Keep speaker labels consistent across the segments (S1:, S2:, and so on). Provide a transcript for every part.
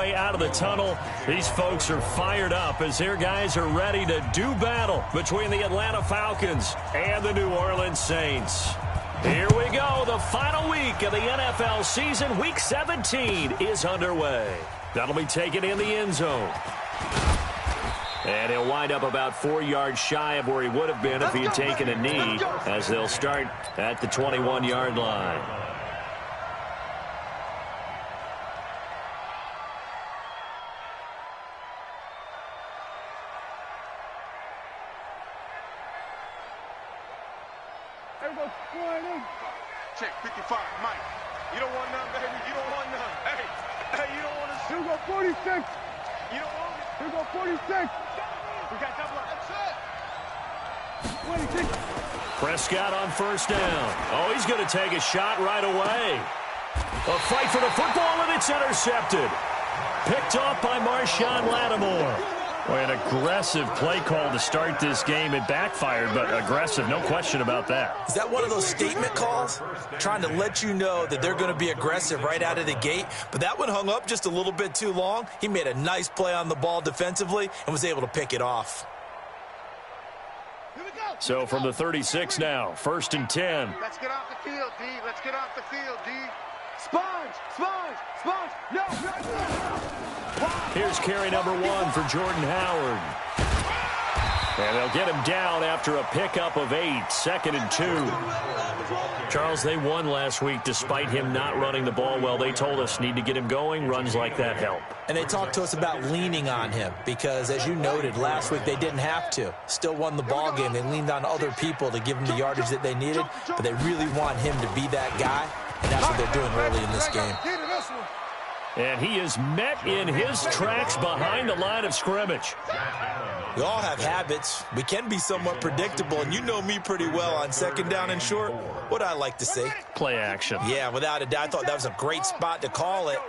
S1: way out of the tunnel. These folks are fired up as their guys are ready to do battle between the Atlanta Falcons and the New Orleans Saints. Here we go. The final week of the NFL season. Week 17 is underway. That'll be taken in the end zone. And he'll wind up about 4 yards shy of where he would have been if he had taken a knee, as they'll start at the 21-yard line.
S2: Check 55, Mike. You don't want none, baby. You don't want none. Hey, you don't want to.
S3: Here we go, 46.
S2: You don't want it.
S3: Here we go, 46.
S2: We got double up. That's it.
S3: 26.
S1: Prescott on first down. Oh, he's going to take a shot right away. A fight for the football, and it's intercepted. Picked off by Marshawn Lattimore. Boy, an aggressive play call to start this game. It backfired, but aggressive, no question about that.
S4: Is that one of those statement calls? Trying to let you know that they're going to be aggressive right out of the gate. But that one hung up just a little bit too long. He made a nice play on the ball defensively and was able to pick it off.
S1: So from the 36 now, 1st and 10.
S2: Let's get off the field, D. Let's get off the field, D.
S3: Sponge. No.
S1: Here's carry number 1 for Jordan Howard. And they'll get him down after a pickup of 8, 2nd and 2. Charles, they won last week despite him not running the ball well. They told us need to get him going. Runs like that help.
S4: And they talked to us about leaning on him because, as you noted, last week they didn't have to. Still won the ball game. They leaned on other people to give them the yardage that they needed, but they really want him to be that guy, and that's what they're doing early in this game.
S1: And he is met in his tracks behind the line of scrimmage.
S4: We all have habits. We can be somewhat predictable, and you know me pretty well on 2nd down and short. What I like to say?
S1: Play action.
S4: Yeah, without a doubt. I thought that was a great spot to call it.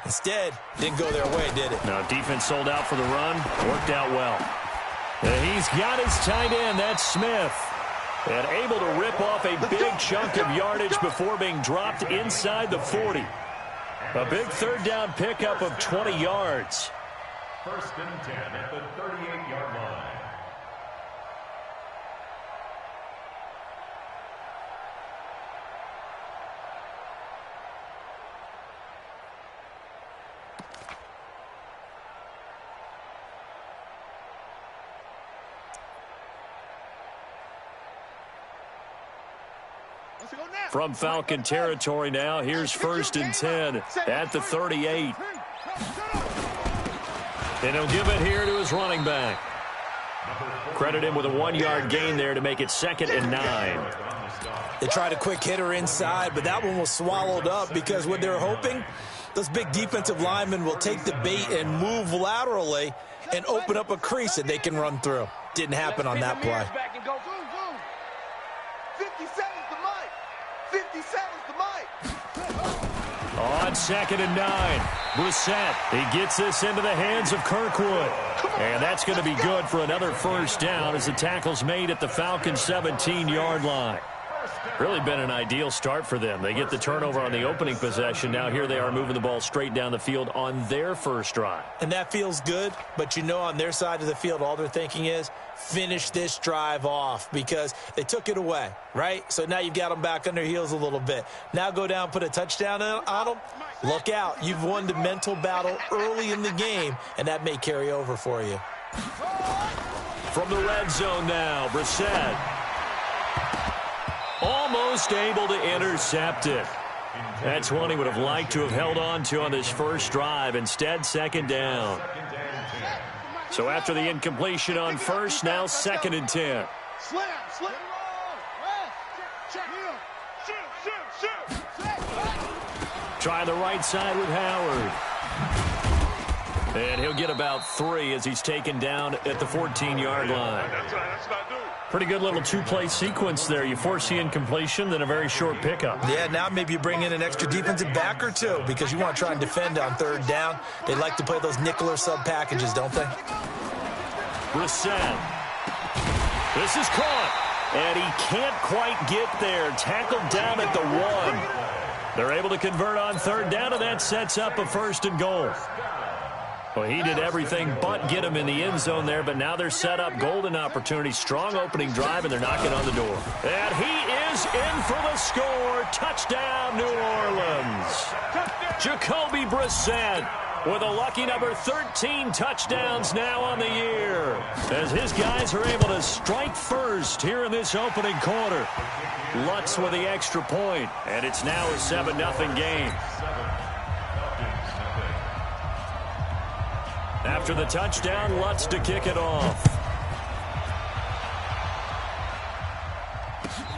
S4: Instead, didn't go their way, did it?
S1: No, defense sold out for the run. Worked out well. And he's got his tight end. That's Smith. And able to rip off a big chunk of yardage before being dropped inside the 40. A big 3rd down pickup of 20 yards.
S5: 1st and 10 at the 38-yard line.
S1: From Falcon territory now, here's 1st and 10 at the 38. And he'll give it here to his running back. Credit him with a 1-yard gain there to make it 2nd and 9.
S4: They tried a quick hitter inside, but that one was swallowed up because what they're hoping, those big defensive linemen will take the bait and move laterally and open up a crease that they can run through. Didn't happen on that play.
S2: 57's the mic.
S1: On 2nd and 9, Brissett. He gets this into the hands of Kirkwood. And that's going to be good for another 1st down as the tackle's made at the Falcons' 17-yard line. Really been an ideal start for them. They get the turnover on the opening possession. Now here they are moving the ball straight down the field on their first drive.
S4: And that feels good, but you know on their side of the field all they're thinking is finish this drive off because they took it away, right? So now you've got them back on their heels a little bit. Now go down, put a touchdown on them. Look out. You've won the mental battle early in the game, and that may carry over for you.
S1: From the red zone now, Brissett. Almost able to intercept it. That's one he would have liked to have held on to on this first drive. Instead, 2nd down. So after the incompletion on first, now 2nd and 10. Try the right side with Howard. And he'll get about 3 as he's taken down at the 14-yard line. Pretty good little 2-play sequence there. You force the incompletion, then a very short pickup.
S4: Yeah, now maybe you bring in an extra defensive back or 2 because you want to try and defend on 3rd down. They like to play those nickel or sub packages, don't they?
S1: Brissett. This is caught. And he can't quite get there. Tackled down at the 1. They're able to convert on 3rd down, and that sets up a 1st and goal. Well, he did everything but get him in the end zone there, but now they're set up. Golden opportunity, strong opening drive, and they're knocking on the door. And he is in for the score. Touchdown, New Orleans. Jacoby Brissett with a lucky number 13 touchdowns now on the year, as his guys are able to strike first here in this opening quarter. Lutz with the extra point, and it's now a 7-0 game. After the touchdown, Lutz to kick it off.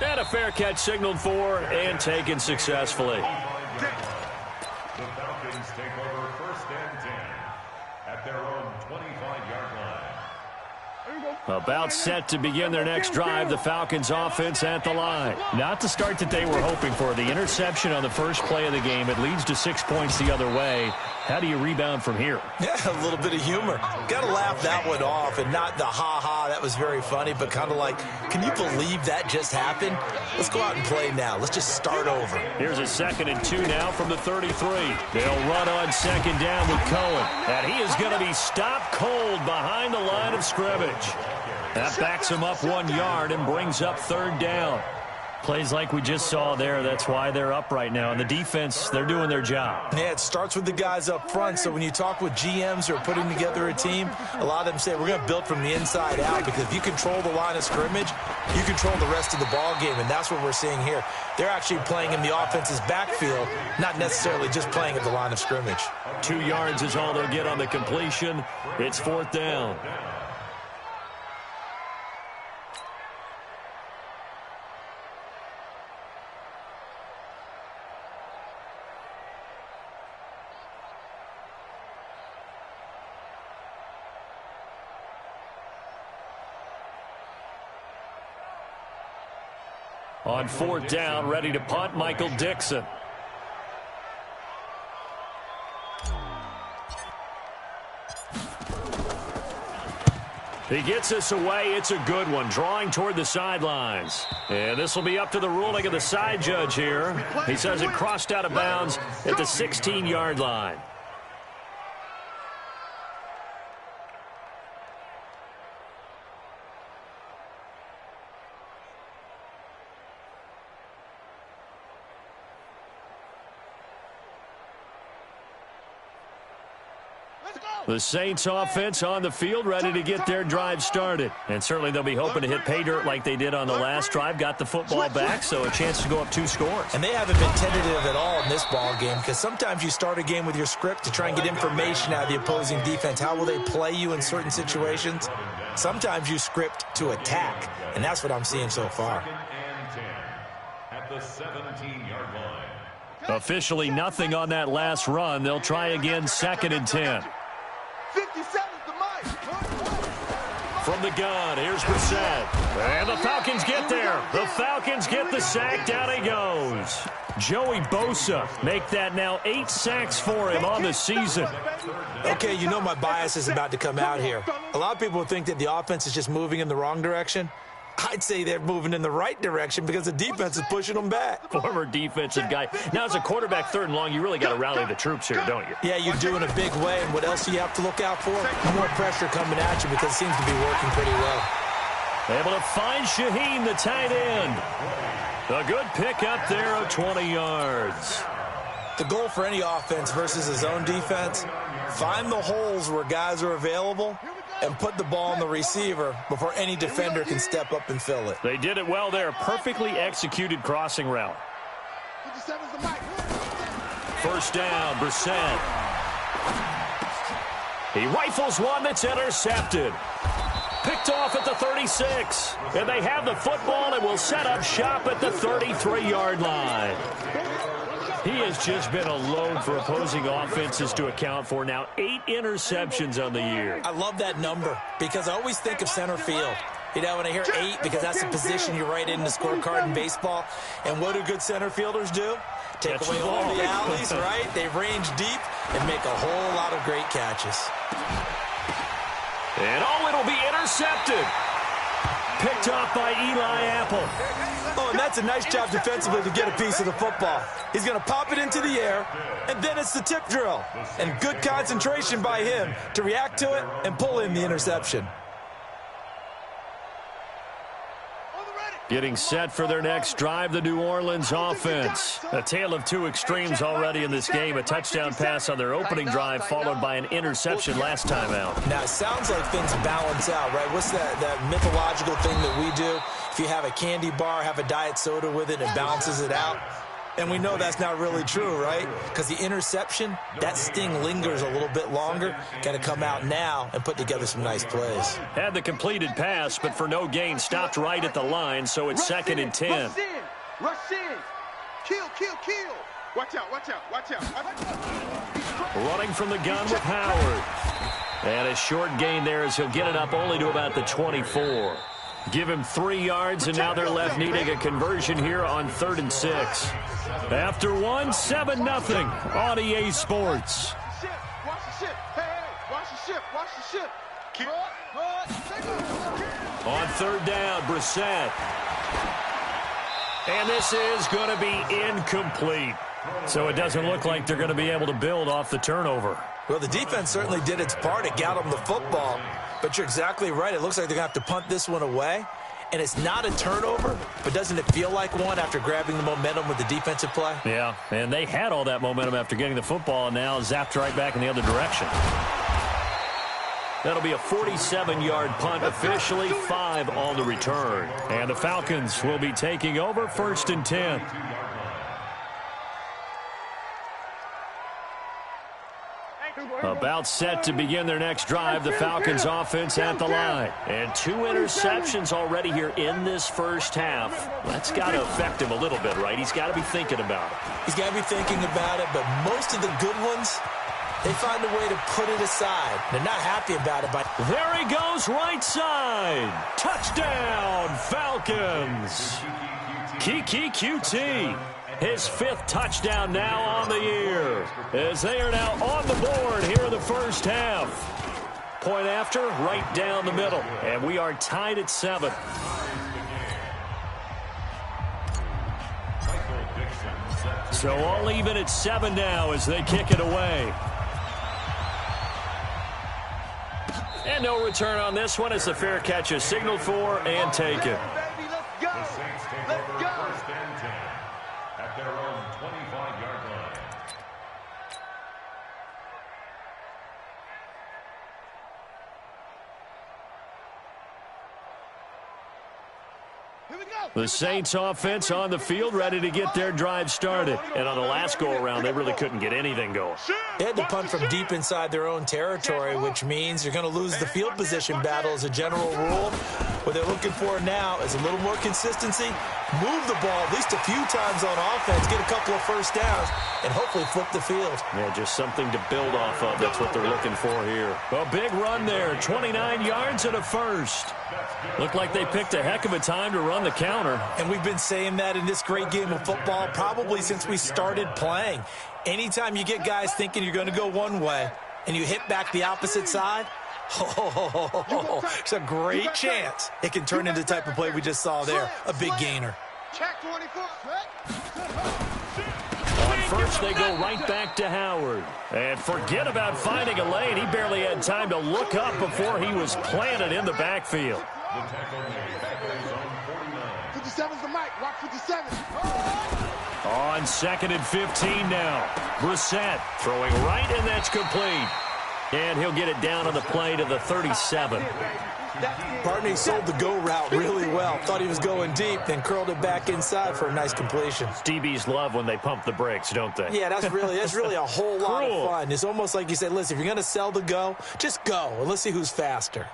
S1: And a fair catch signaled for and taken successfully.
S5: The Falcons take over 1st and 10 at their own 25-yard line.
S1: About set to begin their next drive, the Falcons offense at the line. Not the start that they were hoping for. The interception on the first play of the game, it leads to 6 points the other way. How do you rebound from here?
S4: Yeah, a little bit of humor. Got to laugh that one off, and not the ha-ha, that was very funny, but kind of like, can you believe that just happened? Let's go out and play now. Let's just start over.
S1: Here's a 2nd and 2 now from the 33. They'll run on 2nd down with Cohen, and he is going to be stopped cold behind the line of scrimmage. That backs him up 1 yard and brings up 3rd down. Plays like we just saw there. That's why they're up right now. And the defense, they're doing their job.
S4: Yeah, it starts with the guys up front. So when you talk with GMs who are putting together a team, a lot of them say we're going to build from the inside out, because if you control the line of scrimmage, you control the rest of the ball game, and that's what we're seeing here. They're actually playing in the offense's backfield, not necessarily just playing at the line of scrimmage.
S1: 2 yards is all they'll get on the completion. It's 4th down. On 4th down, ready to punt, Michael Dixon. He gets us away. It's a good one, drawing toward the sidelines. And this will be up to the ruling of the side judge here. He says it crossed out of bounds at the 16-yard line. The Saints offense on the field, ready to get their drive started. And certainly they'll be hoping to hit pay dirt like they did on the last drive. Got the football back, so a chance to go up 2 scores.
S4: And they haven't been tentative at all in this ball game, because sometimes you start a game with your script to try and get information out of the opposing defense. How will they play you in certain situations? Sometimes you script to attack, and that's what I'm seeing so far.
S5: 2nd and 10 at the 17-yard line.
S1: Officially nothing on that last run. They'll try again, 2nd and 10.
S3: 57's the mic.
S1: From the gun, here's Brissett. And the Falcons get there. The Falcons get the sack. Down he goes. Joey Bosa make that now 8 sacks for him on the season.
S4: Okay, you know my bias is about to come out here. A lot of people think that the offense is just moving in the wrong direction. I'd say they're moving in the right direction because the defense is pushing them back.
S1: Former defensive guy. Now, as a quarterback 3rd and long, you really got to rally the troops here, don't you?
S4: Yeah, you do in a big way. And what else do you have to look out for? More pressure coming at you, because it seems to be working pretty well.
S1: Able to find Shaheen, the tight end. A good pick up there of 20 yards.
S4: The goal for any offense versus his own defense, find the holes where guys are available and put the ball on the receiver before any defender can step up and fill it.
S1: They did it well there. Perfectly executed crossing route.
S3: 57's the mic.
S1: 1st down, Brissett. He rifles one that's intercepted. Picked off at the 36. And they have the football and will set up shop at the 33-yard line. He has just been a load for opposing offenses to account for. Now 8 interceptions on the year.
S4: I love that number because I always think of center field. You know, when I hear 8, because that's the position you write in the scorecard in baseball. And what do good center fielders do? Take
S1: Catch
S4: away
S1: the
S4: all
S1: ball.
S4: the alleys, right? They range deep and make a whole lot of great catches.
S1: And it'll be intercepted. Picked off by Eli Apple.
S4: Oh, and that's a nice job defensively to get a piece of the football. He's going to pop it into the air, and then it's the tip drill. And good concentration by him to react to it and pull in the interception.
S1: Getting set for their next drive, the New Orleans offense. A tale of two extremes already in this game. A touchdown pass on their opening drive, followed by an interception last time out.
S4: Now, it sounds like things balance out, right? What's that mythological thing that we do? If you have a candy bar, have a diet soda with it, it balances it out. And we know that's not really true, right? Because the interception, that sting lingers a little bit longer. Got to come out now and put together some nice plays.
S1: Had the completed pass, but for no gain, stopped right at the line, so it's second and 10.
S3: Rush in. Rush in. Kill, kill, kill. Watch out, watch out, watch out.
S1: Running from the gun with Howard. And a short gain there as he'll get it up only to about the 24. Give him 3 yards, and now they're left needing a conversion here on 3rd and 6. After one, 7-0 on EA Sports.
S3: Watch the ship. Hey, watch the ship. Watch the ship.
S1: On 3rd down, Brissett. And this is going to be incomplete. So it doesn't look like they're going to be able to build off the turnover.
S4: Well, the defense certainly did its part. It got them the football. But you're exactly right. It looks like they're going to have to punt this one away. And it's not a turnover, but doesn't it feel like one after grabbing the momentum with the defensive play?
S1: Yeah, and they had all that momentum after getting the football, and now zapped right back in the other direction. That'll be a 47-yard punt, officially 5 on the return. And the Falcons will be taking over 1st and 10. About set to begin their next drive, the Falcons offense at the line. And 2 interceptions already here in this first half. That's got to affect him a little bit, right? He's got to be thinking about it.
S4: He's got to be thinking about it, but most of the good ones, they find a way to put it aside. They're not happy about it. But
S1: there he goes, right side. Touchdown, Falcons. Kiki QT. His 5th touchdown now on the year, as they are now on the board here in the first half. Point after, right down the middle, and we are tied at 7. So all even at 7 now as they kick it away. And no return on this one as the fair catch is signaled for and taken.
S5: Their own 25-yard line.
S1: The Saints offense on the field, ready to get their drive started. And on the last go-around, they really couldn't get anything going.
S4: They had to punt from deep inside their own territory, which means you're going to lose the field position battle as a general rule. What they're looking for now is a little more consistency, move the ball at least a few times on offense, get a couple of first downs, and hopefully flip the field.
S1: Yeah, just something to build off of. That's what they're looking for here. A big run there, 29 yards and a first. Looked like they picked a heck of a time to run the counter.
S4: And we've been saying that in this great game of football probably since we started playing. Anytime you get guys thinking you're going to go one way and you hit back the opposite side, it's a great chance it can turn into the type of play we just saw there, a big gainer.
S1: On first, they go right back to Howard. And forget about finding a lane. He barely had time to look up before he was planted in the backfield.
S3: 57's the mic. Watch 57.
S1: On 2nd and 15 now. Brissett throwing right, and that's complete. And he'll get it down on the play to the 37.
S4: Partney sold the go route really well. Thought he was going deep, then curled it back inside for a nice completion.
S1: DBs love when they pump the brakes, don't they?
S4: Yeah, that's really a whole lot of fun. It's almost like you say, listen, if you're going to sell the go, just go, and let's see who's faster.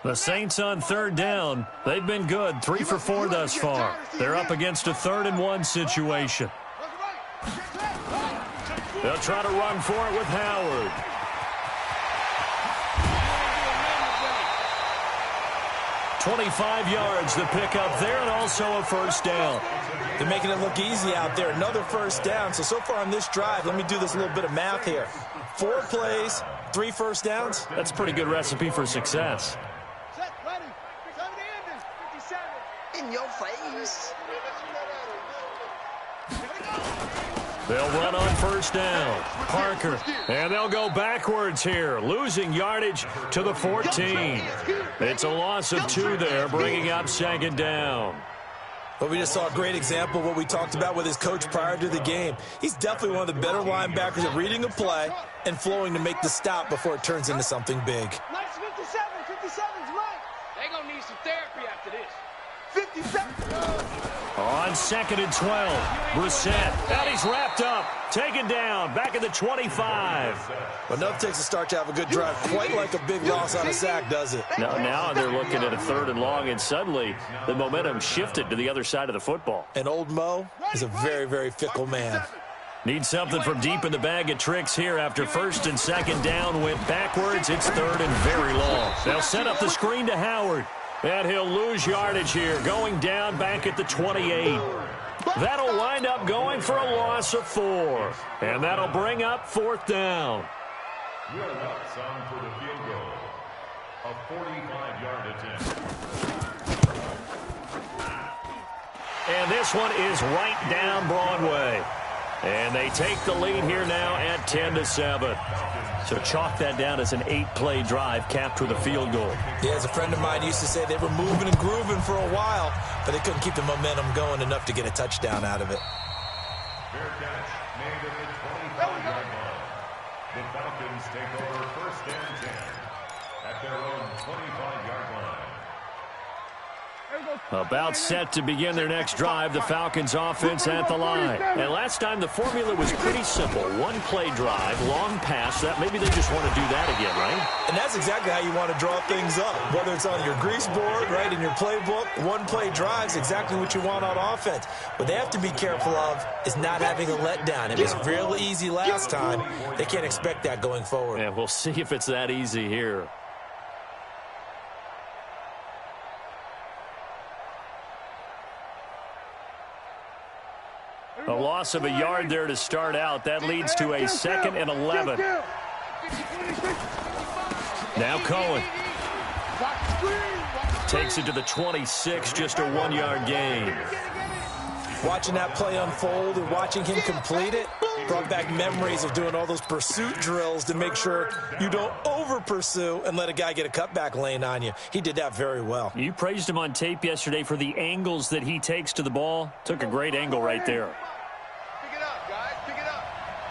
S1: The Saints on 3rd down. They've been good, 3 for 4 thus far. They're up against a 3rd and 1 situation. They'll try to run for it with Howard. 25 yards to pick up there, and also a first down.
S4: They're making it look easy out there. Another first down. So far on this drive, let me do this little bit of math here. 4 plays, 3 first downs.
S1: That's a pretty good recipe for success.
S3: Set, ready. 70 enders. 57.
S6: In your face.
S1: They'll run on first down. Parker. And they'll go backwards here, losing yardage to the 14. It's a loss of 2 there, bringing up second down.
S4: But we just saw a great example of what we talked about with his coach prior to the game. He's definitely one of the better linebackers at reading a play and flowing to make the stop before it turns into something big.
S3: Nice 57. 57's right.
S6: They're going to need some therapy after this.
S3: 57.
S1: On 2nd and 12, Brissett. And he's wrapped up. Taken down. Back at the 25.
S4: But enough takes a start to have a good drive. Quite like a big loss on a sack, does it?
S1: Now they're looking at a 3rd and long, and suddenly the momentum shifted to the other side of the football.
S4: And old Mo is a very, very fickle man.
S1: Need something from deep in the bag of tricks here after 1st and 2nd down. Went backwards. It's 3rd and very long. They'll set up the screen to Howard. And he'll lose yardage here, going down back at the 28. That'll wind up going for a loss of 4. And that'll bring up 4th down.
S5: Will Watson for the field goal. A 45-yard attempt.
S1: And this one is right down Broadway. And they take the lead here now at 10-7. So chalk that down as an 8-play drive capped with a field goal.
S4: Yeah, as a friend of mine used to say, they were moving and grooving for a while, but they couldn't keep the momentum going enough to get a touchdown out of it.
S5: Fair catch made at the 25-yard line. The Falcons take over 1st and 10 at their own 25-yard line.
S1: About set to begin their next drive, the Falcons offense at the line. And last time the formula was pretty simple. 1-play drive, long pass. That maybe they just want to do that again, right?
S4: And that's exactly how you want to draw things up. Whether it's on your grease board, right, in your playbook, 1-play drive is exactly what you want on offense. What they have to be careful of is not having a letdown. It was real easy last time. They can't expect that going forward.
S1: Yeah, we'll see if it's that easy here. A loss of a yard there to start out. That leads to a 2nd and 11. Now Cohen takes it to the 26, just a 1-yard gain.
S4: Watching that play unfold and watching him complete it brought back memories of doing all those pursuit drills to make sure you don't over-pursue and let a guy get a cutback lane on you. He did that very well.
S1: You praised him on tape yesterday for the angles that he takes to the ball. Took a great angle right there.
S3: Pick it up, guys. Pick it up.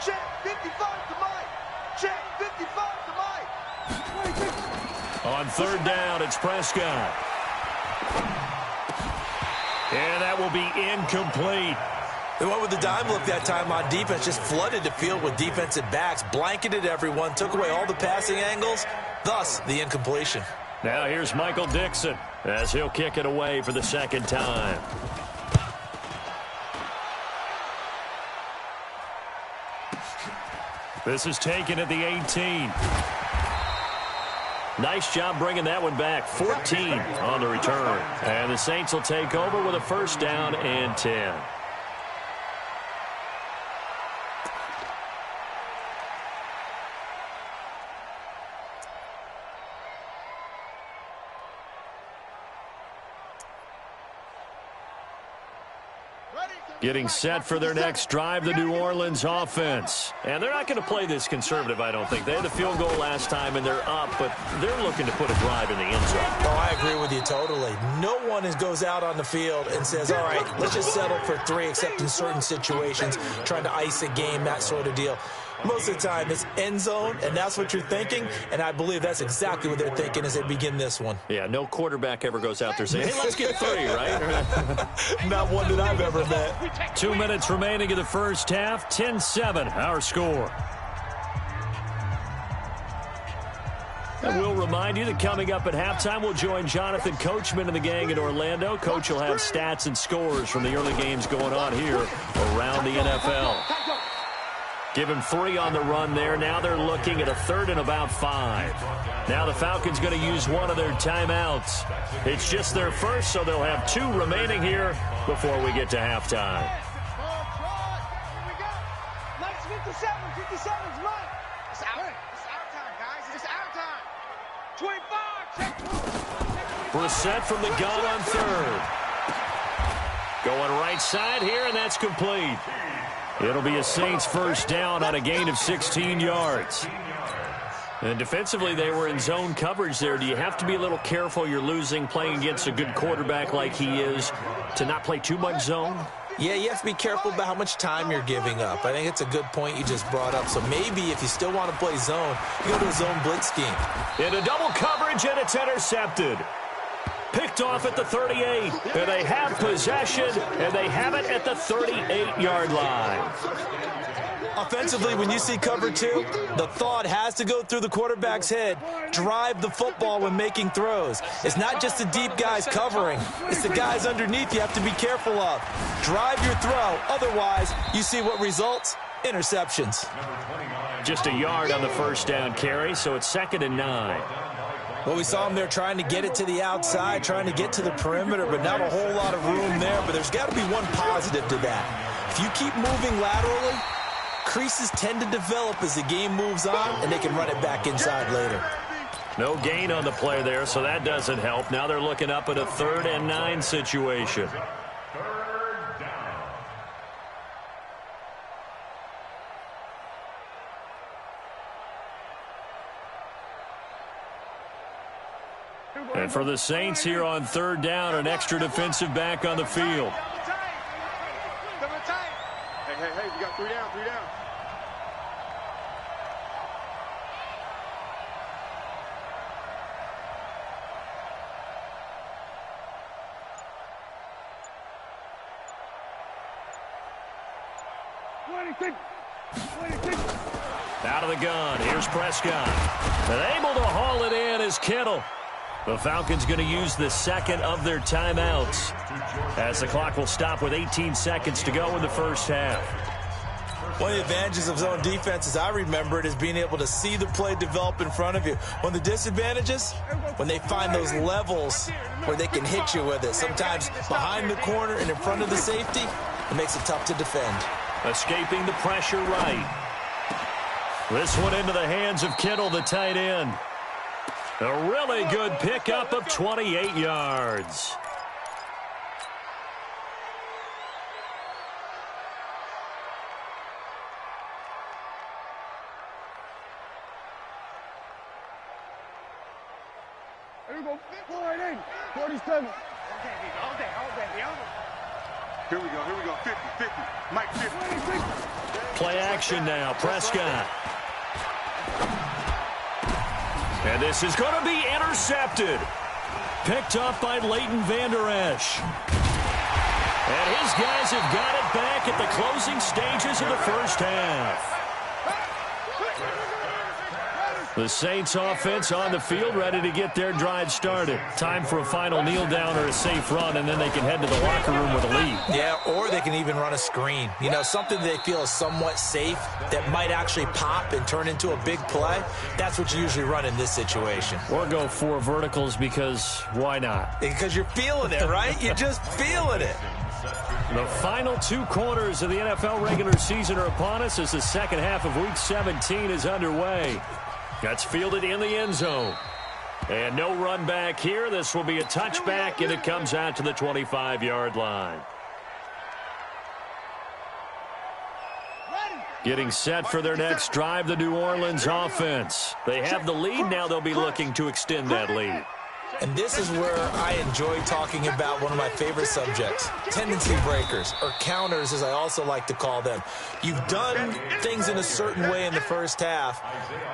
S3: Check 55 to Mike. Check 55 to Mike.
S1: On 3rd down, it's Prescott. And that will be incomplete.
S4: They went with the dime look that time on defense, just flooded the field with defensive backs, blanketed everyone, took away all the passing angles, thus the incompletion.
S1: Now here's Michael Dixon as he'll kick it away for the 2nd time. This is taken at the 18. Nice job bringing that one back. 14 on the return. And the Saints will take over with a 1st down and 10. Getting set for their next drive, the New Orleans offense. And they're not going to play this conservative, I don't think. They had the field goal last time, and they're up, but they're looking to put a drive in the end zone.
S4: Oh, I agree with you totally. No one goes out on the field and says, all right, let's just settle for 3, except in certain situations, trying to ice a game, that sort of deal. Most of the time, it's end zone, and that's what you're thinking, and I believe that's exactly what they're thinking as they begin this one.
S1: Yeah, no quarterback ever goes out there saying, hey, let's get 3, right?
S4: Not one that I've ever met.
S1: 2 minutes remaining in the first half, 10-7, our score. And we'll remind you that coming up at halftime, we'll join Jonathan Coachman and the gang in Orlando. Coach will have stats and scores from the early games going on here around the NFL. Give him 3 on the run there. Now they're looking at a 3rd and about 5. Now the Falcons going to use one of their timeouts. It's just their first, so they'll have 2 remaining here before we get to halftime.
S6: Mike's 57. 57's Mike. It's our time, guys. It's our time. 25. Check.
S1: Brissett from the gun on 3rd. Going right side here, and that's complete. It'll be a Saints first down on a gain of 16 yards. And defensively, they were in zone coverage there. Do you have to be a little careful? You're losing, playing against a good quarterback like he is, to not play too much zone?
S4: Yeah, you have to be careful about how much time you're giving up. I think it's a good point you just brought up. So maybe if you still want to play zone, you go to a zone blitz scheme.
S1: Into double coverage, and it's intercepted. Picked off at the 38, and they have possession, and they have it at the 38-yard line.
S4: Offensively, when you see cover 2, the thought has to go through the quarterback's head. Drive the football when making throws. It's not just the deep guys covering. It's the guys underneath you have to be careful of. Drive your throw. Otherwise, you see what results? Interceptions.
S1: Just a yard on the first down carry, so it's 2nd and 9.
S4: Well, we saw them there trying to get it to the outside, trying to get to the perimeter, but not a whole lot of room there. But there's got to be one positive to that. If you keep moving laterally, creases tend to develop as the game moves on, and they can run it back inside later.
S1: No gain on the play there, so that doesn't help. Now they're looking up at a 3rd and 9 situation. And for the Saints here on 3rd down, an extra defensive back on the field.
S2: Hey, we got 3 down, 3 down.
S1: Out of the gun, here's Prescott. And able to haul it in is Kittle. The Falcons going to use the 2nd of their timeouts as the clock will stop with 18 seconds to go in the first half.
S4: One of the advantages of zone defense, as I remember it, is being able to see the play develop in front of you. One of the disadvantages, when they find those levels where they can hit you with it. Sometimes behind the corner and in front of the safety, it makes it tough to defend.
S1: Escaping the pressure right. This one into the hands of Kittle, the tight end. A really good pickup of 28 yards.
S6: There you go. 47.
S2: Here we go. 50, 50. Mike, 50.
S1: Play action now, Prescott. And this is going to be intercepted. Picked up by Leighton Vander Esch. And his guys have got it back at the closing stages of the first half. The Saints offense on the field, ready to get their drive started. Time for a final kneel down or a safe run, and then they can head to the locker room with a lead.
S4: Yeah, or they can even run a screen. You know, something they feel is somewhat safe that might actually pop and turn into a big play. That's what you usually run in this situation.
S1: Or go 4 verticals because why not?
S4: Because you're feeling it, right? You're just feeling it.
S1: The final 2 quarters of the NFL regular season are upon us as the second half of Week 17 is underway. That's fielded in the end zone. And no run back here. This will be a touchback, and it comes out to the 25-yard line. Getting set for their next drive, the New Orleans offense. They have the lead. Now they'll be looking to extend that lead.
S4: And this is where I enjoy talking about one of my favorite subjects, tendency breakers, or counters as I also like to call them. You've done things in a certain way in the first half,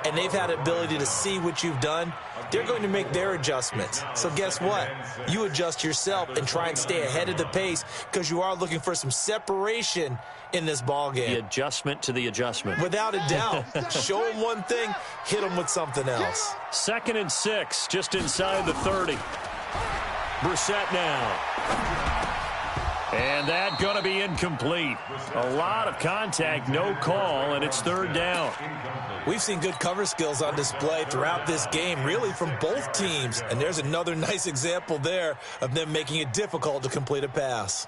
S4: and they've had the ability to see what you've done. They're going to make their adjustments. So guess what? You adjust yourself and try and stay ahead of the pace because you are looking for some separation in this ball game.
S1: The adjustment to the adjustment.
S4: Without a doubt. Show them one thing, hit them with something else.
S1: 2nd and 6, just inside the 30. Brissett now. And that going to be incomplete. A lot of contact, no call, and it's third down.
S4: We've seen good cover skills on display throughout this game, really from both teams. And there's another nice example there of them making it difficult to complete a pass.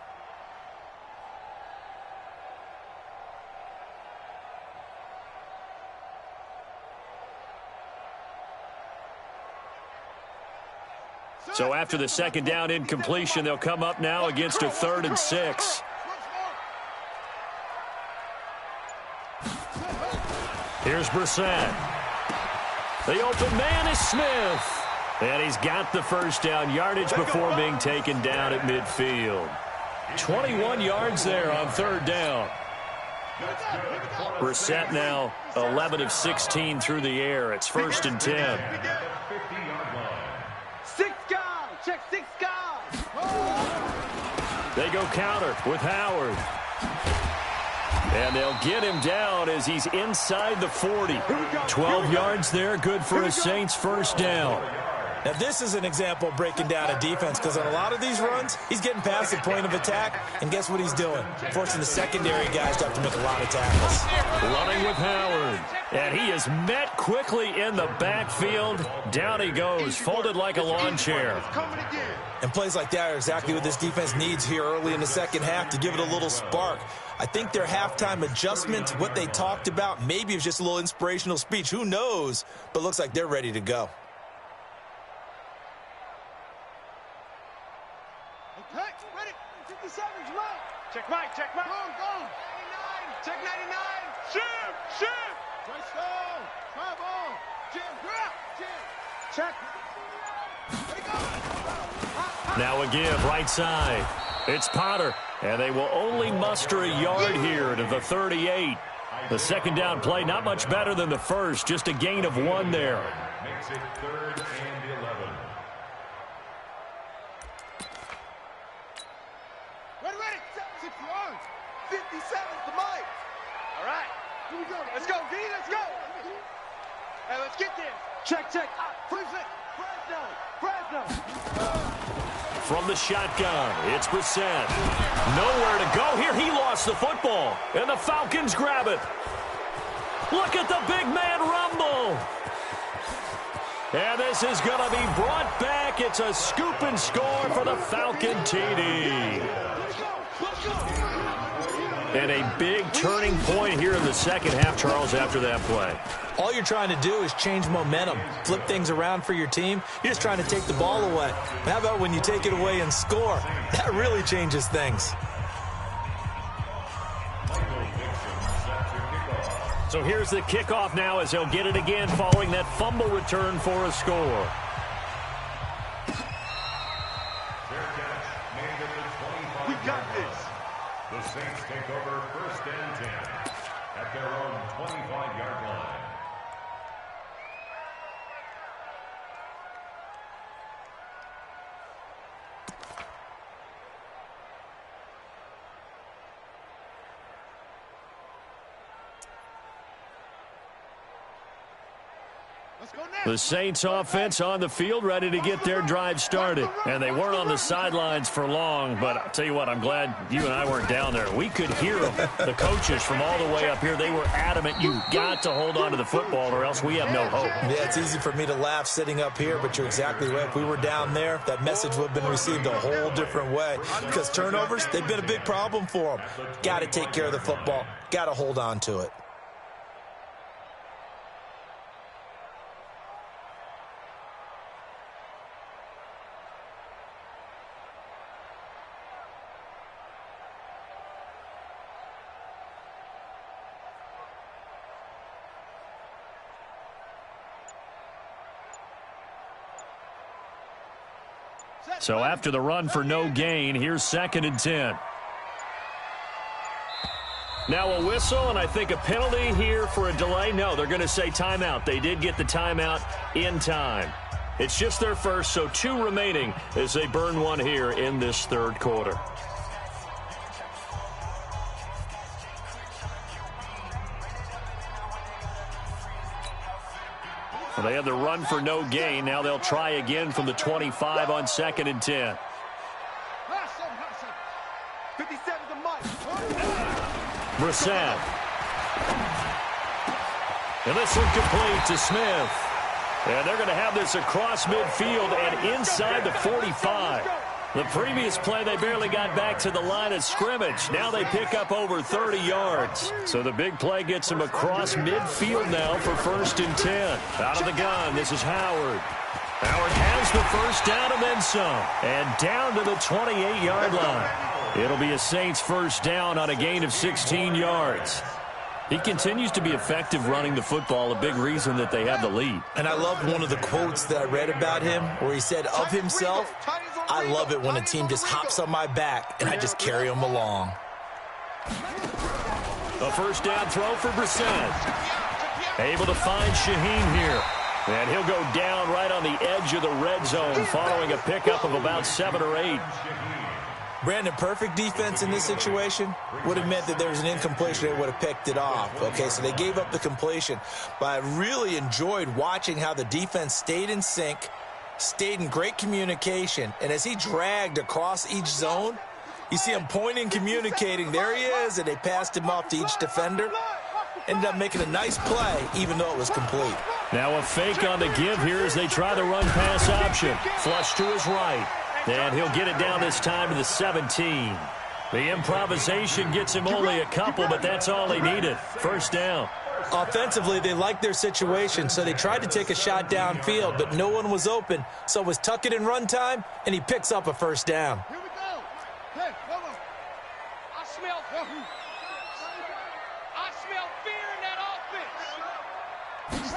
S1: So after the second down incompletion, they'll come up now against a 3rd and 6. Here's Brissett. The open man is Smith. And he's got the first down yardage before being taken down at midfield. 21 yards there on 3rd down. Brissett now 11 of 16 through the air. It's 1st and 10.
S6: Check 6 guys.
S1: They go counter with Howard. And they'll get him down as he's inside the 40. 12 yards there, good for a Saints first down.
S4: Now, this is an example of breaking down a defense because on a lot of these runs, he's getting past the point of attack, and guess what he's doing? Forcing the secondary guys to have to make a lot of tackles.
S1: Running with Howard. And he is met quickly in the backfield. Down he goes, folded like a lawn chair.
S4: And plays like that are exactly what this defense needs here early in the second half to give it a little spark. I think their halftime adjustment, what they talked about, maybe it was just a little inspirational speech. Who knows? But looks like they're ready to go.
S6: Okay, ready. 57's Mike. Check Mike. Go. 99. Check 99. Shift. Touchdown. Travel. Jim, grab. Check. Ready, go.
S1: Now a give, right side. It's Potter, and they will only muster a yard here to the 38. The second down play, not much better than the first, just a gain of 1 there.
S5: Makes it 3rd and 11.
S6: Ready. 6 yards. 57's the Mike. All right. Here we go. Let's go, V. Let's go. Hey, let's get this. Check. Fresno.
S1: From the shotgun, it's Brissett. Nowhere to go here. He lost the football, and the Falcons grab it. Look at the big man rumble. And this is going to be brought back. It's a scoop and score for the Falcon TD. And a big turning point here in the second half, Charles, after that play.
S4: All you're trying to do is change momentum, flip things around for your team. You're just trying to take the ball away. How about when you take it away and score? That really changes things.
S1: So here's the kickoff now as he'll get it again following that fumble return for a score.
S2: We got this.
S5: The Saints take over 1st and 10 at their own 25-yard line.
S1: The Saints offense on the field ready to get their drive started. And they weren't on the sidelines for long, but I'll tell you what, I'm glad you and I weren't down there. We could hear them. The coaches from all the way up here, they were adamant, you've got to hold on to the football or else we have no hope.
S4: Yeah, it's easy for me to laugh sitting up here, but you're exactly right. If we were down there, that message would have been received a whole different way. Because turnovers, they've been a big problem for them. Got to take care of the football. Got to hold on to it.
S1: So after the run for no gain, here's 2nd and 10. Now a whistle, and I think a penalty here for a delay. No, they're going to say timeout. They did get the timeout in time. It's just their first, so 2 remaining as they burn 1 here in this 3rd quarter. Well, they had the run for no gain. Now they'll try again from the 25 on 2nd and 10.
S3: 57 to Mike.
S1: Brissett. And this one complete to Smith. And they're going to have this across midfield and inside the 45. The previous play, they barely got back to the line of scrimmage. Now they pick up over 30 yards. So the big play gets them across midfield now for 1st and 10. Out of the gun, this is Howard. Howard has the first down and then some. And down to the 28-yard line. It'll be a Saints first down on a gain of 16 yards. He continues to be effective running the football, a big reason that they have the lead.
S4: And I loved one of the quotes that I read about him where he said of himself, "I love it when a team just hops on my back and I just carry them along."
S1: A first down throw for Brissett. Able to find Shaheen here. And he'll go down right on the edge of the red zone following a pickup of about 7 or 8.
S4: Brandon, perfect defense in this situation would have meant that there was an incompletion. They would have picked it off. Okay, so they gave up the completion. But I really enjoyed watching how the defense stayed in sync, stayed in great communication. And as he dragged across each zone, you see him pointing, communicating. There he is, and they passed him off to each defender. Ended up making a nice play, even though it was complete.
S1: Now a fake on the give here as they try the run-pass option. Flush to his right. And he'll get it down this time to the 17. The improvisation gets him only a couple, but that's all he needed. First down.
S4: Offensively, they liked their situation, so they tried to take a shot downfield, but no one was open. So it was tuck it in run time, and he picks up a first down.
S6: Here we go. Hey, hold on. I smell fear in that offense.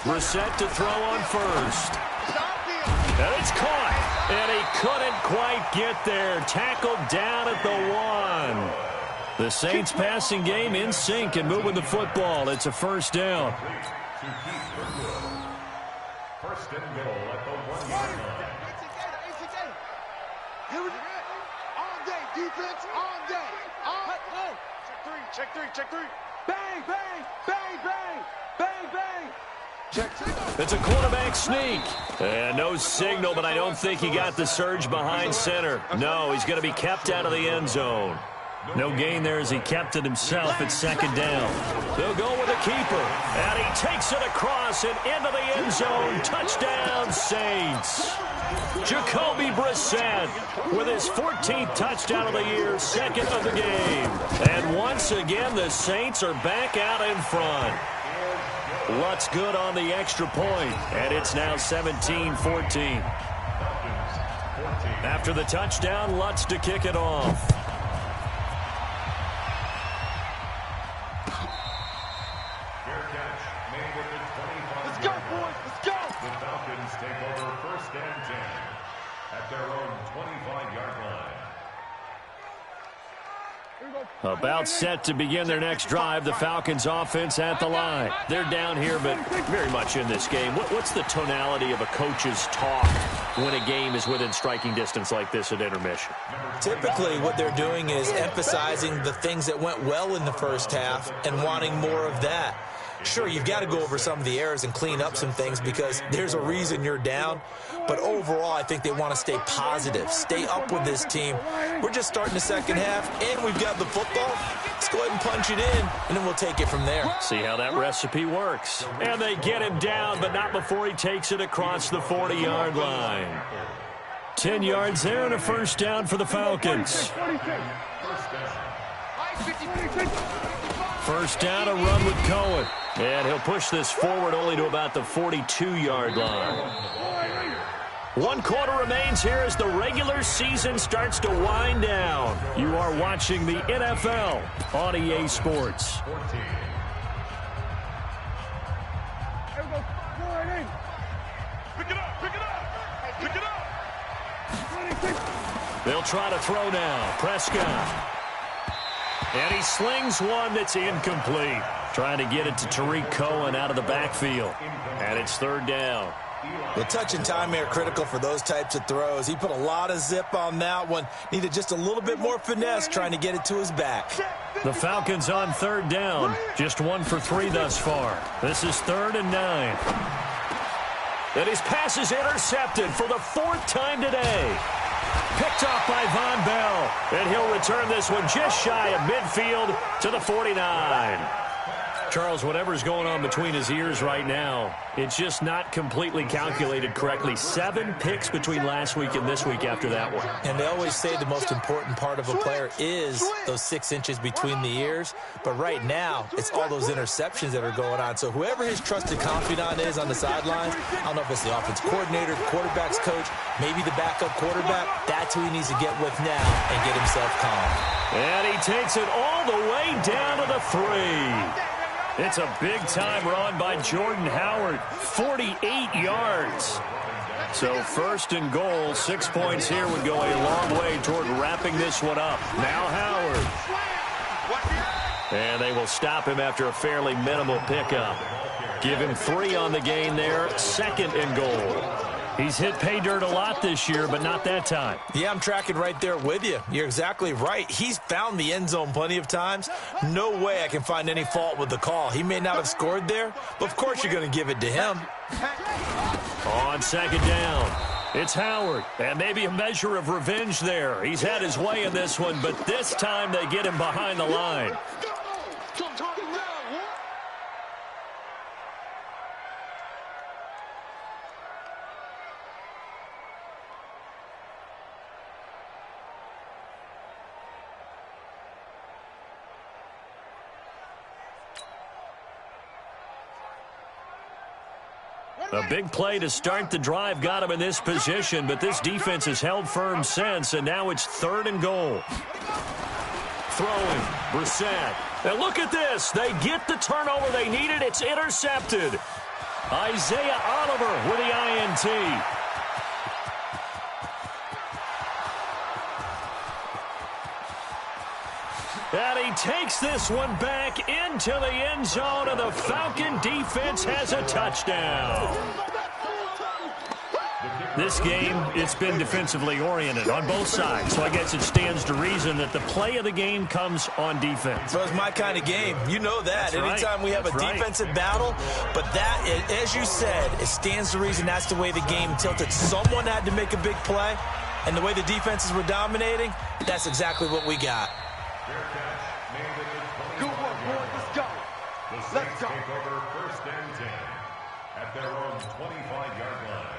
S1: Brissett to throw on first. And it's caught. And he couldn't quite get there. Tackled down at the 1. The Saints passing game in sync and moving the football. It's a first down.
S5: First and goal at the 1-yard line.
S6: Here we go. On day, defense, on day. On. Check three. Bang, bang, bang, bang, bang, bang.
S1: It's a quarterback sneak. And no signal, but I don't think he got the surge behind center. No, he's going to be kept out of the end zone. No gain there as he kept it himself at second down. They'll go with a keeper. And he takes it across and into the end zone. Touchdown, Saints. Jacoby Brissett with his 14th touchdown of the year, second of the game. And once again, the Saints are back out in front. Lutz good on the extra point, and it's now 17-14. After the touchdown, Lutz to kick it off.
S5: Fair catch made at the 25.
S6: Let's go, boys. Let's go.
S5: The Falcons take over 1st and 10 at their own 25-yard line.
S1: About set to begin their next drive, the Falcons offense at the line. They're down here, but very much in this game. What's the tonality of a coach's talk when a game is within striking distance like this at intermission?
S4: Typically, what they're doing is emphasizing the things that went well in the first half and wanting more of that. Sure, you've got to go over some of the errors and clean up some things because there's a reason you're down. But overall, I think they want to stay positive, stay up with this team. We're just starting the second half, and we've got the football. Let's go ahead and punch it in, and then we'll take it from there.
S1: See how that recipe works. And they get him down, but not before he takes it across the 40-yard line. 10 yards there and a first down for the Falcons. First down, a run with Cohen. And he'll push this forward only to about the 42-yard line. 1 quarter remains here as the regular season starts to wind down. You are watching the NFL on EA Sports.
S2: Pick it up.
S1: They'll try to throw now. Prescott. And he slings one that's incomplete. Trying to get it to Tariq Cohen out of the backfield. And it's third down.
S4: The touch and time are critical for those types of throws. He put a lot of zip on that one. Needed just a little bit more finesse trying to get it to his back.
S1: The Falcons on third down. Just 1 for 3 thus far. This is 3rd and 9. And his pass is intercepted for the 4th time today. Picked off by Von Bell. And he'll return this one just shy of midfield to the 49. Charles, whatever's going on between his ears right now, it's just not completely calculated correctly. 7 picks between last week and this week after that one.
S4: And they always say the most important part of a player is those 6 inches between the ears. But right now, it's all those interceptions that are going on. So whoever his trusted confidant is on the sidelines, I don't know if it's the offense coordinator, quarterback's coach, maybe the backup quarterback, that's who he needs to get with now and get himself calm.
S1: And he takes it all the way down to the 3. It's a big-time run by Jordan Howard, 48 yards. So first and goal, 6 points here would go a long way toward wrapping this one up. Now Howard. And they will stop him after a fairly minimal pickup. Give him 3 on the gain there, 2nd and goal. He's hit pay dirt a lot this year, but not that time.
S4: Yeah, I'm tracking right there with you. You're exactly right. He's found the end zone plenty of times. No way I can find any fault with the call. He may not have scored there, but of course you're going to give it to him.
S1: On 2nd down, it's Howard, and maybe a measure of revenge there. He's had his way in this one, but this time they get him behind the line. A big play to start the drive got him in this position, but this defense has held firm since, and now it's 3rd and goal. Throwing, Brissett. And look at this. They get the turnover they needed. It's intercepted. Isaiah Oliver with the INT. And he takes this one back into the end zone, and the Falcon defense has a touchdown. This game, it's been defensively oriented on both sides, so I guess it stands to reason that the play of the game comes on defense.
S4: So it's my kind of game. You know that.
S1: That's
S4: Anytime
S1: right.
S4: we have a defensive battle, but that, as you said, it stands to reason that's the way the game tilted. Someone had to make a big play, and the way the defenses were dominating, that's exactly what we got.
S3: Good work, boys. Let's go. Let's go.
S5: Take over 1st and 10 at their own 25-yard line.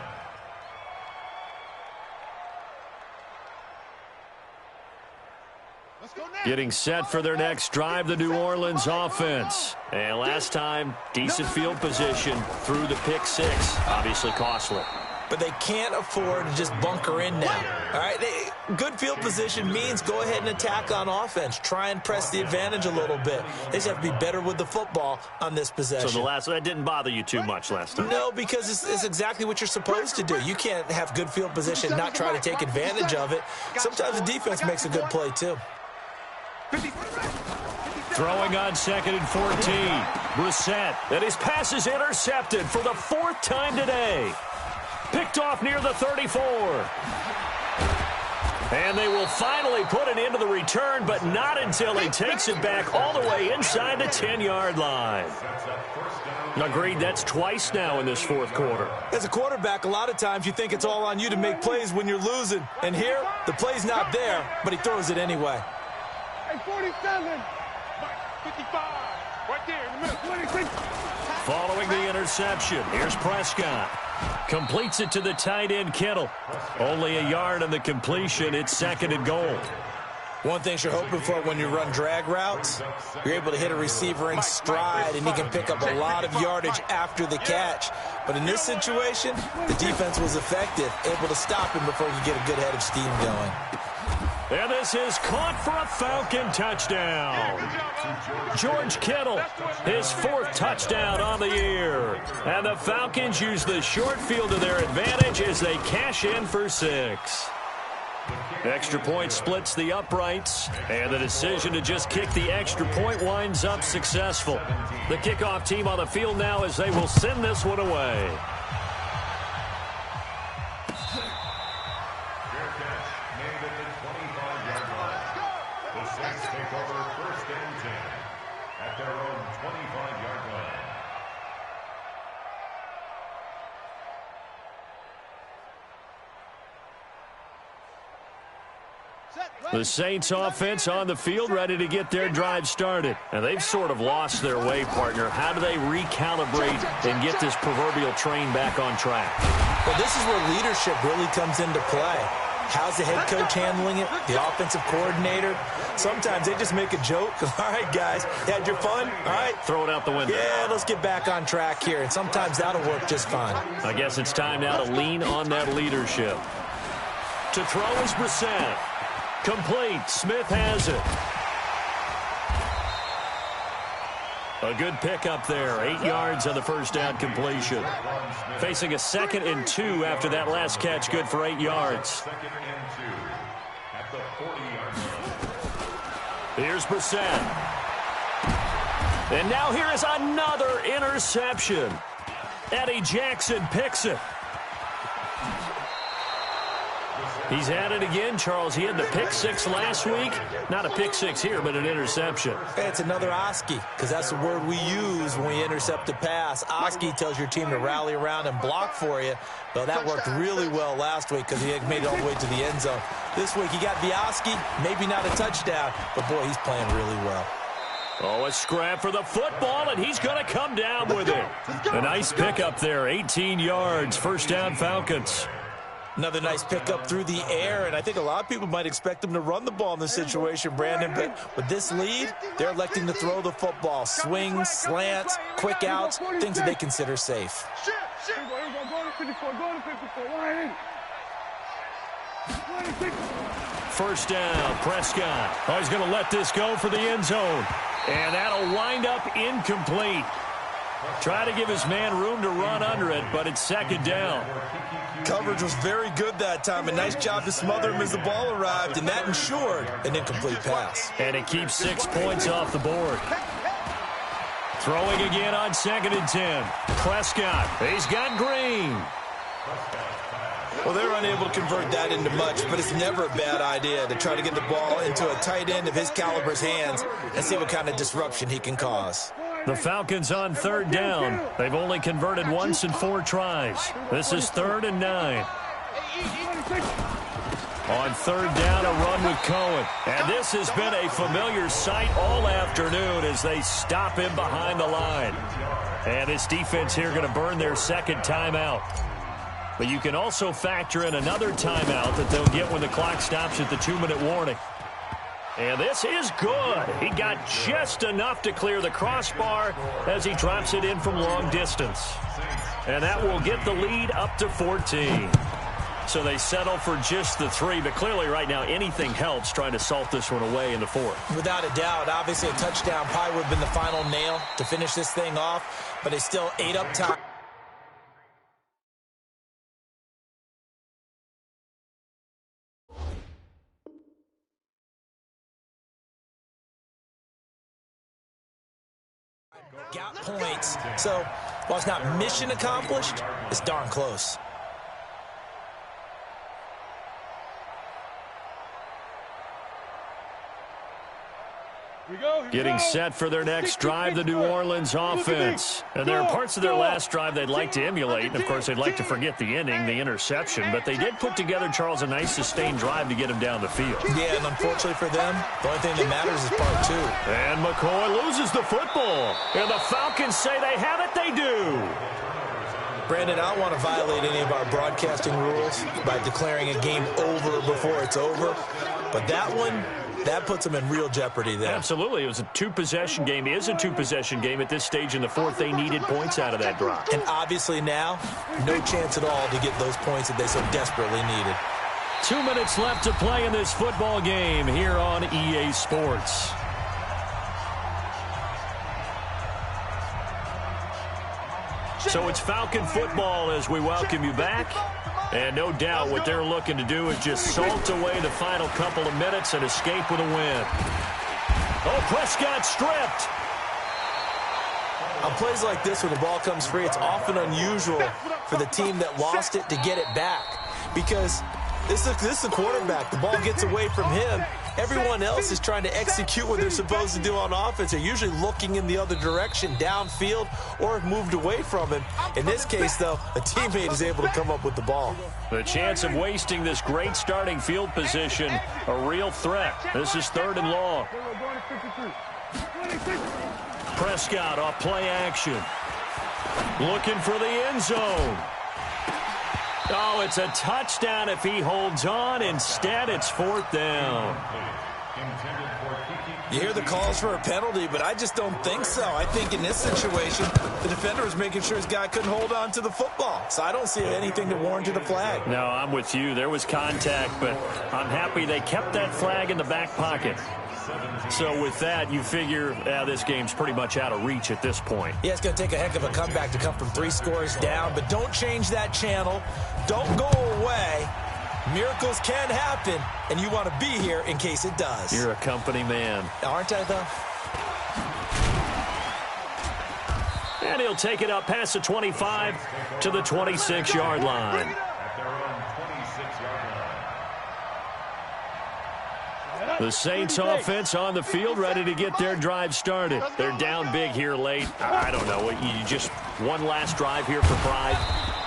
S3: Let's go now.
S1: Getting set for their next drive, the New Orleans offense. And last time, decent field position through the pick 6. Obviously costly.
S4: But they can't afford to just bunker in now. All right, good field position means go ahead and attack on offense. Try and press the advantage a little bit. They just have to be better with the football on this possession.
S1: So that didn't bother you too much last time?
S4: No, because it's exactly what you're supposed to do. You can't have good field position and not try to take advantage of it. Sometimes the defense makes a good play, too.
S1: Throwing on 2nd and 14. Brissett, and his pass is intercepted for the 4th time today. Picked off near the 34. And they will finally put it into the return, but not until he takes it back all the way inside the 10-yard line. Agreed, that's twice now in this 4th quarter.
S4: As a quarterback, a lot of times you think it's all on you to make plays when you're losing. And here, the play's not there, but he throws it anyway.
S6: Hey, 47. 55. Right there in the middle. 26.
S1: Following the interception, here's Prescott. Completes it to the tight end, Kittle. Only a yard on the completion. It's 2nd and goal.
S4: One thing you're hoping for when you run drag routes, you're able to hit a receiver in stride, and he can pick up a lot of yardage after the catch. But in this situation, the defense was effective, able to stop him before he could get a good head of steam going.
S1: And this is caught for a Falcon touchdown. George Kittle, his 4th touchdown on the year. And the Falcons use the short field to their advantage as they cash in for 6. Extra point splits the uprights, and the decision to just kick the extra point winds up successful. The kickoff team on the field now as they will send this one away. The Saints offense on the field, ready to get their drive started. And they've sort of lost their way, partner. How do they recalibrate and get this proverbial train back on track?
S4: Well, this is where leadership really comes into play. How's the head coach handling it? The offensive coordinator? Sometimes they just make a joke. All right, guys, you had your fun? All right.
S1: Throw it out the window.
S4: Yeah, let's get back on track here. And sometimes that'll work just fine.
S1: I guess it's time now to lean on that leadership. To throw is Brissett. Complete. Smith has it. A good pickup there. 8 yards on the first down completion. Facing a 2nd and 2 after that last catch. Good for 8 yards.
S5: 2nd and 2 at the 40-yard line.
S1: Here's Brissett. And now here is another interception. Eddie Jackson picks it. He's at it again, Charles. He had the pick 6 last week. Not a pick 6 here, but an interception.
S4: Hey, it's another Oski, because that's the word we use when we intercept a pass. Oski tells your team to rally around and block for you. Well, that worked really well last week because he had made it all the way to the end zone. This week he got the Oski, maybe not a touchdown, but boy, he's playing really well.
S1: Oh, a scrap for the football, and he's going to come down with it. A nice pickup there, 18 yards, first down Falcons.
S4: Another nice pickup through the air, and I think a lot of people might expect him to run the ball in this situation, Brandon, but with this lead, they're electing to throw the football. Swings, slants, quick outs, things that they consider safe.
S1: First down, Prescott. Oh, he's going to let this go for the end zone, and that'll wind up incomplete. Try to give his man room to run under it, but it's 2nd down.
S4: Coverage was very good that time. A nice job to smother him as the ball arrived, and that ensured an incomplete pass.
S1: And it keeps 6 points off the board. Throwing again on 2nd and 10. Prescott, he's got Green.
S4: Well, they're unable to convert that into much, but it's never a bad idea to try to get the ball into a tight end of his caliber's hands and see what kind of disruption he can cause.
S1: The Falcons on 3rd down. They've only converted once in 4 tries. This is 3rd and 9. On 3rd down, a run with Cohen. And this has been a familiar sight all afternoon as they stop him behind the line. And this defense here going to burn their 2nd timeout. But you can also factor in another timeout that they'll get when the clock stops at the 2-minute warning. And this is good. He got just enough to clear the crossbar as he drops it in from long distance. And that will get the lead up to 14. So they settle for just the 3, but clearly right now anything helps trying to salt this one away in the 4th.
S4: Without a doubt, obviously a touchdown probably would have been the final nail to finish this thing off, but it's still 8 up time. Got points. So while it's not mission accomplished, it's darn close.
S1: Getting set for their next drive, the New Orleans offense. And there are parts of their last drive they'd like to emulate. And, of course, they'd like to forget the ending, the interception. But they did put together, Charles, a nice sustained drive to get him down the field.
S4: Yeah, and unfortunately for them, the only thing that matters is part 2.
S1: And McCoy loses the football. And the Falcons say they have it, they do.
S4: Brandon, I don't want to violate any of our broadcasting rules by declaring a game over before it's over. But that one, that puts them in real jeopardy there.
S1: Absolutely. It was a 2-possession game. It is a 2-possession game at this stage in the 4th. They needed points out of that drive.
S4: And obviously now, no chance at all to get those points that they so desperately needed.
S1: 2 minutes left to play in this football game here on EA Sports. So it's Falcon football as we welcome you back. And no doubt what they're looking to do is just salt away the final couple of minutes and escape with a win. Oh, Prescott stripped.
S4: On plays like this, when the ball comes free, it's often unusual for the team that lost it to get it back. Because this is the quarterback. The ball gets away from him, everyone else is trying to execute what they're supposed to do on offense. They're usually looking in the other direction, downfield, or moved away from him. In this case, though, a teammate is able to come up with the ball.
S1: The chance of wasting this great starting field position, a real threat. This is 3rd and long. Prescott off play action. Looking for the end zone. Oh, it's a touchdown if he holds on. Instead, it's 4th down.
S4: You hear the calls for a penalty, but I just don't think so. I think in this situation, the defender was making sure his guy couldn't hold on to the football. So I don't see anything that warranted a flag.
S1: No, I'm with you. There was contact, but I'm happy they kept that flag in the back pocket. So with that, you figure this game's pretty much out of reach at this point.
S4: Yeah, it's going to take a heck of a comeback to come from 3 scores down, but don't change that channel. Don't go away. Miracles can happen, and you want to be here in case it does.
S1: You're a company man.
S4: Aren't I, though?
S1: And he'll take it up past the 25 to the 26-yard line. The Saints offense on the field, ready to get their drive started. They're down big here late. I don't know. You just one last drive here for pride.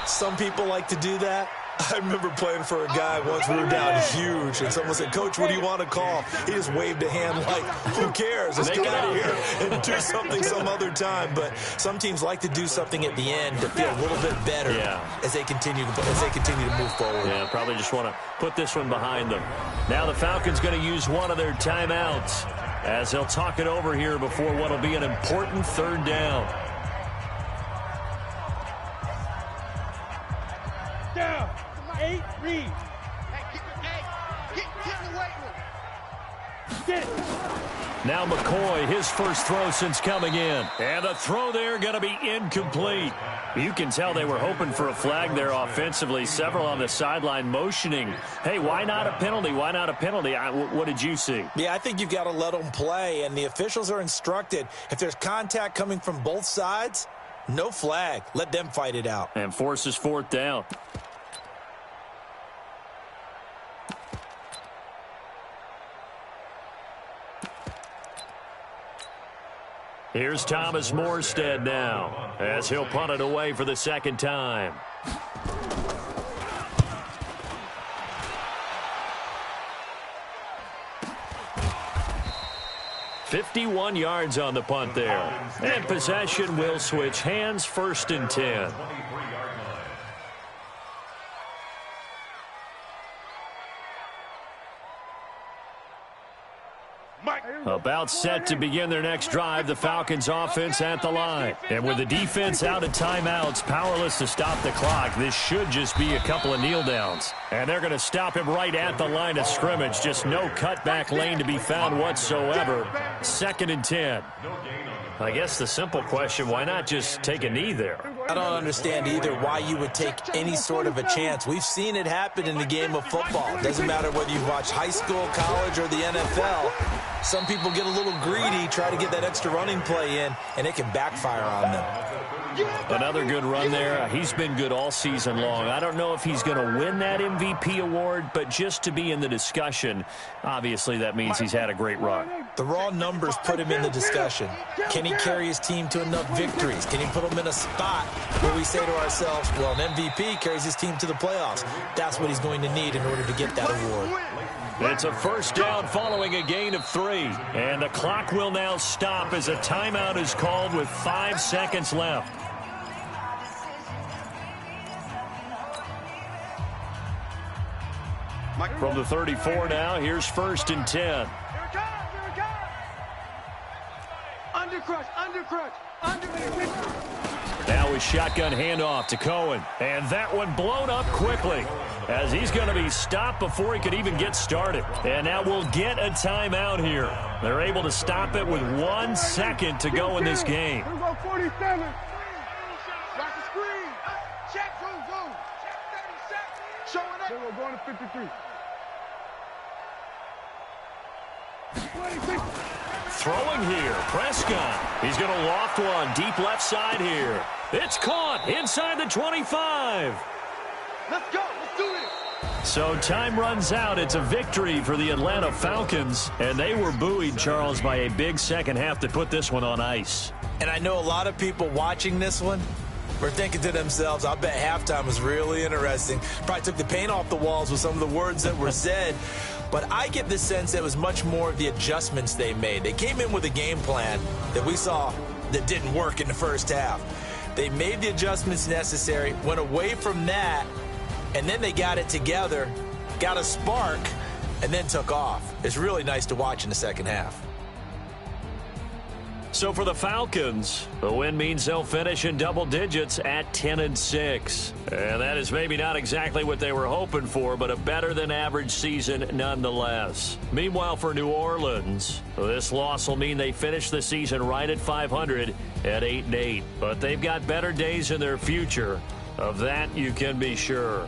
S4: Some people like to do that. I remember playing for a guy once. We were down huge, and someone said, "Coach, what do you want to call?" He just waved a hand like, "Who cares? Let's get out of here and do something some other time." But some teams like to do something at the end to feel a little bit better as they continue to move forward.
S1: Yeah, probably just want to put this one behind them. Now the Falcons going to use one of their timeouts as they'll talk it over here before what will be an important 3rd down.
S6: Down. 8, read. Hey, get in the weight room. Get it.
S1: Now McCoy, his first throw since coming in. And the throw there going to be incomplete. You can tell they were hoping for a flag there offensively. Several on the sideline motioning. Hey, why not a penalty? Why not a penalty? What did you see?
S4: Yeah, I think you've got to let them play, and the officials are instructed. If there's contact coming from both sides, no flag. Let them fight it out.
S1: And forces 4th down. Here's Thomas Morstead now as he'll punt it away for the 2nd time. "51 yards on the punt there. And possession will switch hands, 1st and 10. About set to begin their next drive, the Falcons offense at the line. And with the defense out of timeouts, powerless to stop the clock, this should just be a couple of kneel downs. And they're going to stop him right at the line of scrimmage. Just no cutback lane to be found whatsoever. 2nd and 10. I guess the simple question, why not just take a knee there?
S4: I don't understand either why you would take any sort of a chance. We've seen it happen in the game of football. It doesn't matter whether you watch high school, college, or the NFL. Some people get a little greedy, try to get that extra running play in, and it can backfire on them.
S1: Another good run there. He's been good all season long. I don't know if he's going to win that MVP award, but just to be in the discussion, obviously that means he's had a great run.
S4: The raw numbers put him in the discussion. Can he carry his team to enough victories? Can he put them in a spot where we say to ourselves, well, an MVP carries his team to the playoffs. That's what he's going to need in order to get that award.
S1: It's a 1st down following a gain of 3. And the clock will now stop as a timeout is called with 5 seconds left. From the 34 now, here's 1st and 10.
S6: Here it comes. Under.
S1: Now a shotgun handoff to Cohen. And that one blown up quickly as he's going to be stopped before he could even get started. And now we'll get a timeout here. They're able to stop it with 1 second to go in this game.
S6: Here we go, 47. Watch the screen. Check, zoom. Check 30 seconds. Showing up. We're going to 53.
S1: Throwing here, Prescott. He's going to loft one deep left side here. It's caught inside the 25.
S6: Let's go. Let's do this.
S1: So time runs out. It's a victory for the Atlanta Falcons, and they were buoyed, Charles, by a big second half to put this one on ice.
S4: And I know a lot of people watching this one were thinking to themselves, I bet halftime was really interesting. Probably took the paint off the walls with some of the words that were said. But I get the sense that it was much more of the adjustments they made. They came in with a game plan that we saw that didn't work in the first half. They made the adjustments necessary, went away from that, and then they got it together, got a spark, and then took off. It's really nice to watch in the second half.
S1: So for the Falcons, the win means they'll finish in double digits at 10-6. And that is maybe not exactly what they were hoping for, but a better than average season nonetheless. Meanwhile, for New Orleans, this loss will mean they finish the season right at 500 at 8-8. But they've got better days in their future. Of that, you can be sure.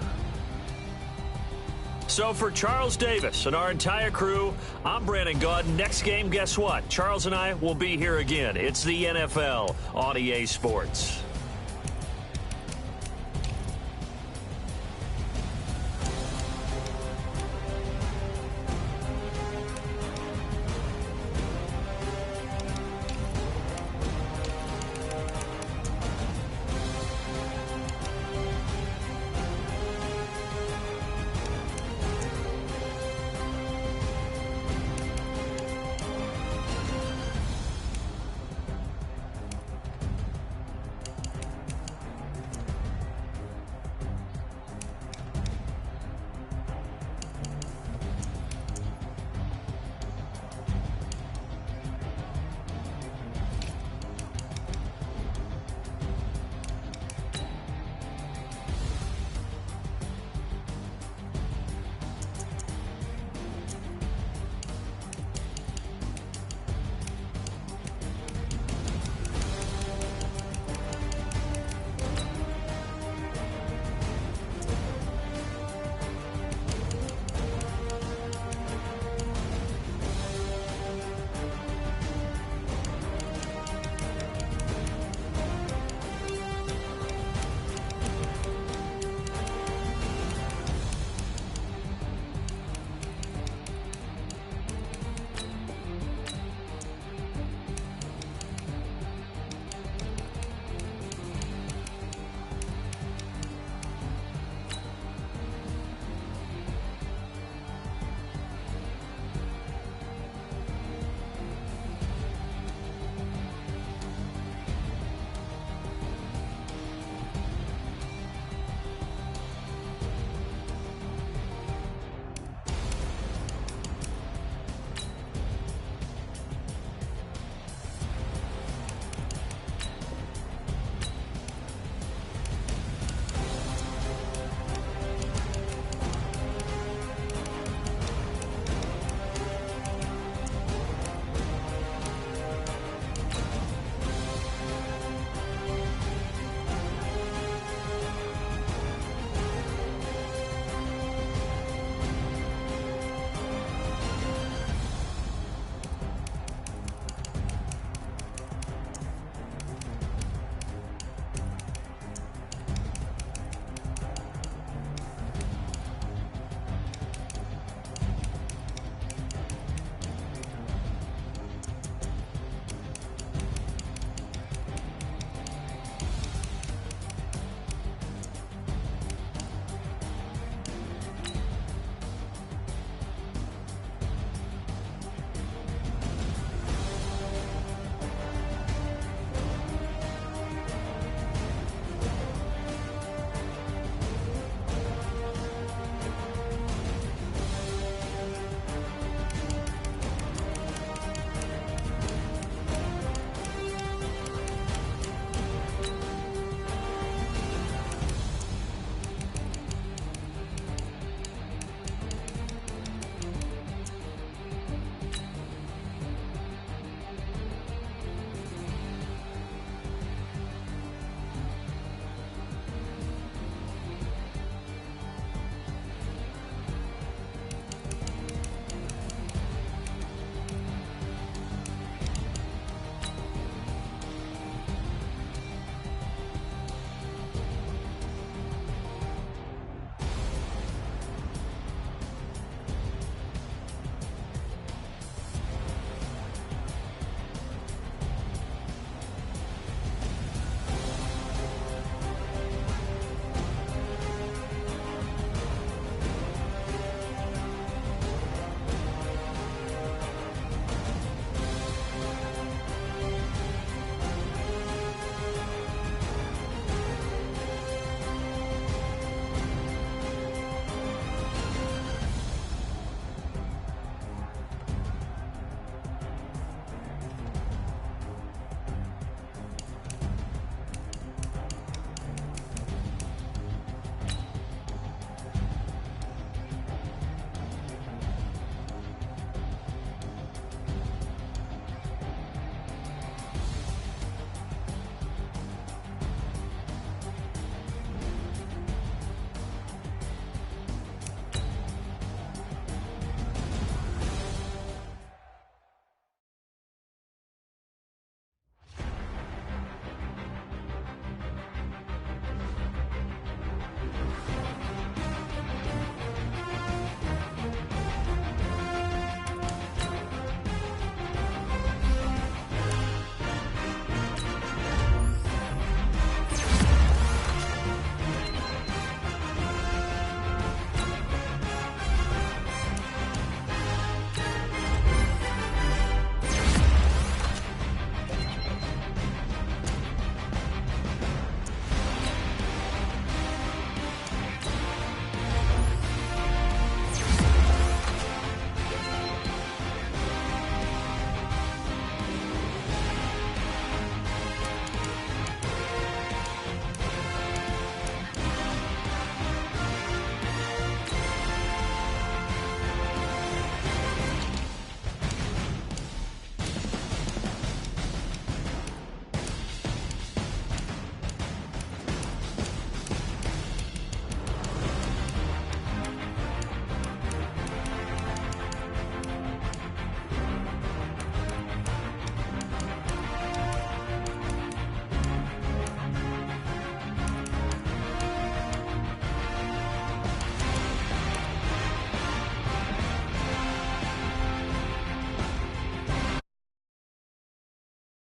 S1: So for Charles Davis and our entire crew, I'm Brandon Gaud. Next game, guess what? Charles and I will be here again. It's the NFL on EA Sports.